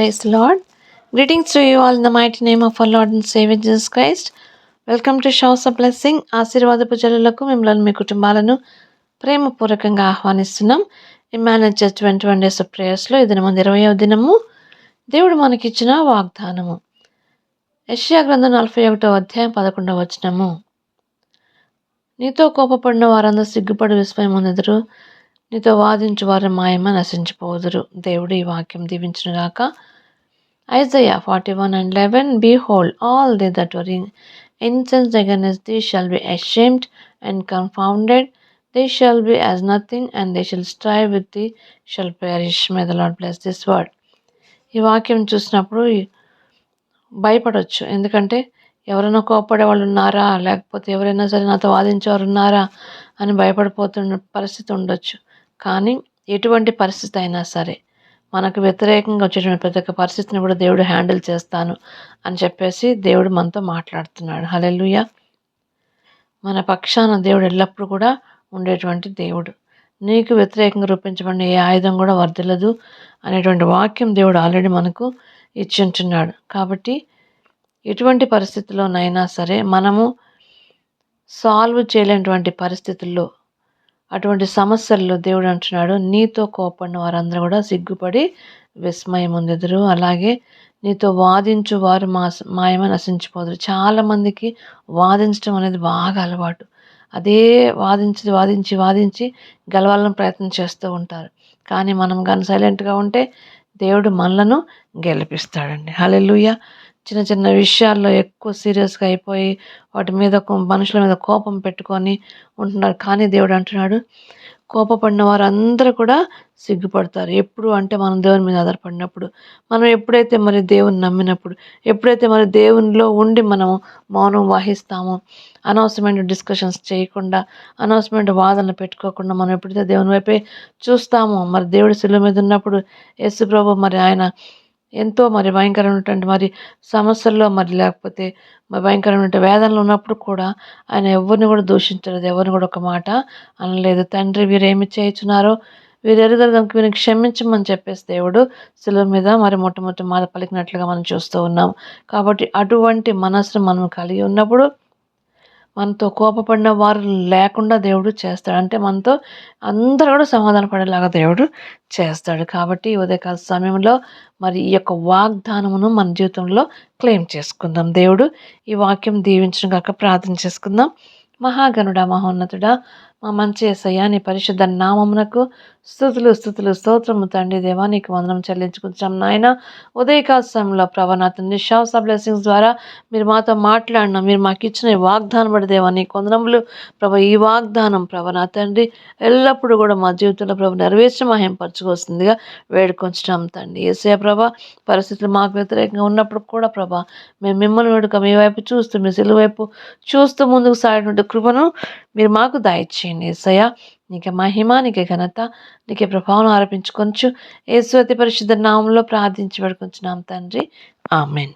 Praise the Lord. Greetings to you all in the mighty name of our Lord and Savior Jesus Christ. Welcome to showers of blessing. ఆశీర్వాదపు జల్లులకు మిమ్మల్ని మీ కుటుంబాలను ప్రేమపూర్వకంగా ఆహ్వానిస్తున్నాం. Emmanuel church 21 days of ప్రేయర్స్లో ఇది మన 20వ దినము. దేవుడు మనకిచ్చిన వాగ్దానము. యెషయా గ్రంథం 41వ అధ్యాయం 11వ వచనము. నీతో కోపపడిన వారందరూ సిగ్గుపడి విస్మయముందెదరు, నీతో వాదించు వారి మాయమ నశించిపోదురు. దేవుడు ఈ వాక్యం దీవించునుగాక. Isaiah 41:11 Behold, all they that were incensed against thee shall be ashamed and confounded. They shall be as nothing, and they shall strive with thee shall perish. May the Lord bless this word. ఈ వాక్యం చూసినప్పుడు భయపడవచ్చు. ఎందుకంటే ఎవరైనా కోపడే వాళ్ళు ఉన్నారా, లేకపోతే ఎవరైనా సరే నాతో వాదించేవారు ఉన్నారా అని భయపడిపోతున్న పరిస్థితి ఉండొచ్చు. కానీ ఎటువంటి పరిస్థితి అయినా సరే మనకు వ్యతిరేకంగా వచ్చేటువంటి ప్రతి ఒక్క పరిస్థితిని కూడా దేవుడు హ్యాండిల్ చేస్తాను అని చెప్పేసి దేవుడు మనతో మాట్లాడుతున్నాడు. హల్లెలూయా. మన పక్షాన దేవుడు ఎల్లప్పుడూ కూడా ఉండేటువంటి దేవుడు. నీకు వ్యతిరేకంగా రూపించబడిన ఏ ఆయుధం కూడా వర్ధిల్లదు అనేటువంటి వాక్యం దేవుడు ఆల్రెడీ మనకు ఇచ్చి ఉంటున్నాడు. కాబట్టి ఎటువంటి పరిస్థితుల్లోనైనా సరే మనము సాల్వ్ చేయలేనటువంటి పరిస్థితుల్లో, అటువంటి సమస్యల్లో దేవుడు అంటున్నాడు, నీతో కోపడిన వారందరూ కూడా సిగ్గుపడి విస్మయం పొందెదరు. అలాగే నీతో వాదించు వారు మాయమ నశించిపోదురు. చాలామందికి వాదించడం అనేది బాగా అలవాటు. అదే వాదించి గెలవాలని ప్రయత్నం చేస్తూ ఉంటారు. కానీ మనం కానీ సైలెంట్గా ఉంటే దేవుడు మనలను గెలిపిస్తాడండి. హల్లెలూయా. చిన్న చిన్న విషయాల్లో ఎక్కువ సీరియస్గా అయిపోయి వాటి మీద మనుషుల మీద కోపం పెట్టుకొని ఉంటున్నారు. కానీ దేవుడు అంటున్నాడు, కోపపడిన వారందరూ కూడా సిగ్గుపడతారు. ఎప్పుడు అంటే మనం దేవుని మీద ఆధారపడినప్పుడు, మనం ఎప్పుడైతే మరి దేవుని నమ్మినప్పుడు, ఎప్పుడైతే మరి దేవునిలో ఉండి మనము మౌనం వహిస్తామో, అనవసరమైన డిస్కషన్స్ చేయకుండా, అనవసరమైన వాదనలు పెట్టుకోకుండా మనం ఎప్పుడైతే దేవుని వైపే చూస్తామో, మరి దేవుడి శిలువ మీద ఉన్నప్పుడు యేసు ప్రభు మరి ఆయన ఎంతో మరి భయంకరమైనటువంటి మరి సమస్యల్లో మరి లేకపోతే మరి భయంకరమైన వేదనలు ఉన్నప్పుడు కూడా ఆయన ఎవరిని కూడా దూషించలేదు, ఎవరిని కూడా ఒక మాట అనలేదు. తండ్రి వీరేమి చేయుచున్నారో వీరు ఎరుగరు కనుక వీరిని క్షమించమని చెప్పేసి దేవుడు శిలువ మీద మరి మొట్టమొదటి మాట పలికినట్లుగా మనం చూస్తూ ఉన్నాం. కాబట్టి అటువంటి మనసును మనం కలిగి ఉన్నప్పుడు మనతో కోపపడిన వారు లేకుండా దేవుడు చేస్తాడు. అంటే మనతో అందరూ కూడా సమాధాన పడేలాగా దేవుడు చేస్తాడు. కాబట్టి ఉదయకాల సమయంలో మరి ఈ యొక్క వాగ్దానమును మన జీవితంలో క్లెయిమ్ చేసుకుందాం. దేవుడు ఈ వాక్యం దీవించిన కాక ప్రార్థన చేసుకుందాం. మహాగణుడా, మహోన్నతుడా, మా మంచి యేసయ్య, నీ పరిశుద్ధ నామమునకు స్తుతులు స్తోత్రము తండ్రి దేవా, నీకు వందనం చెల్లించుకుంటాం నాయన. ఉదయకాల సమయంలో ప్రభా నా తండ్రి షవర్స్ ఆఫ్ బ్లెస్సింగ్స్ ద్వారా మీరు మాతో మాట్లాడిన, మీరు మాకు ఇచ్చిన ఈ వాగ్దానం బట్టి దేవా నీకు వందనములు ప్రభా. ఈ వాగ్దానం ప్రభా నా తండ్రి ఎల్లప్పుడూ కూడా మా జీవితంలో ప్రభు నెరవేర్చి మహింపరచుకోవాల్సిందిగా వేడుకొంచున్నాం తండ్రి. యేసయ్య ప్రభా, పరిస్థితులు మాకు వ్యతిరేకంగా ఉన్నప్పుడు కూడా ప్రభా మేము మిమ్మల్ని వేడుక మీ వైపు చూస్తూ, మీ సిలువ వైపు చూస్తూ ముందుకు సాగినటువంటి కృపను మీరు మాకు దయచేయండి యేసయ్య. నీకే మహిమ, నీకే ఘనత, నీకే ప్రభావం ఆరోపించుకొంచు యేసు అతి పరిశుద్ధ నామంలో ప్రార్థించి వేడుకొంచున్నాం తండ్రి. ఆమెన్.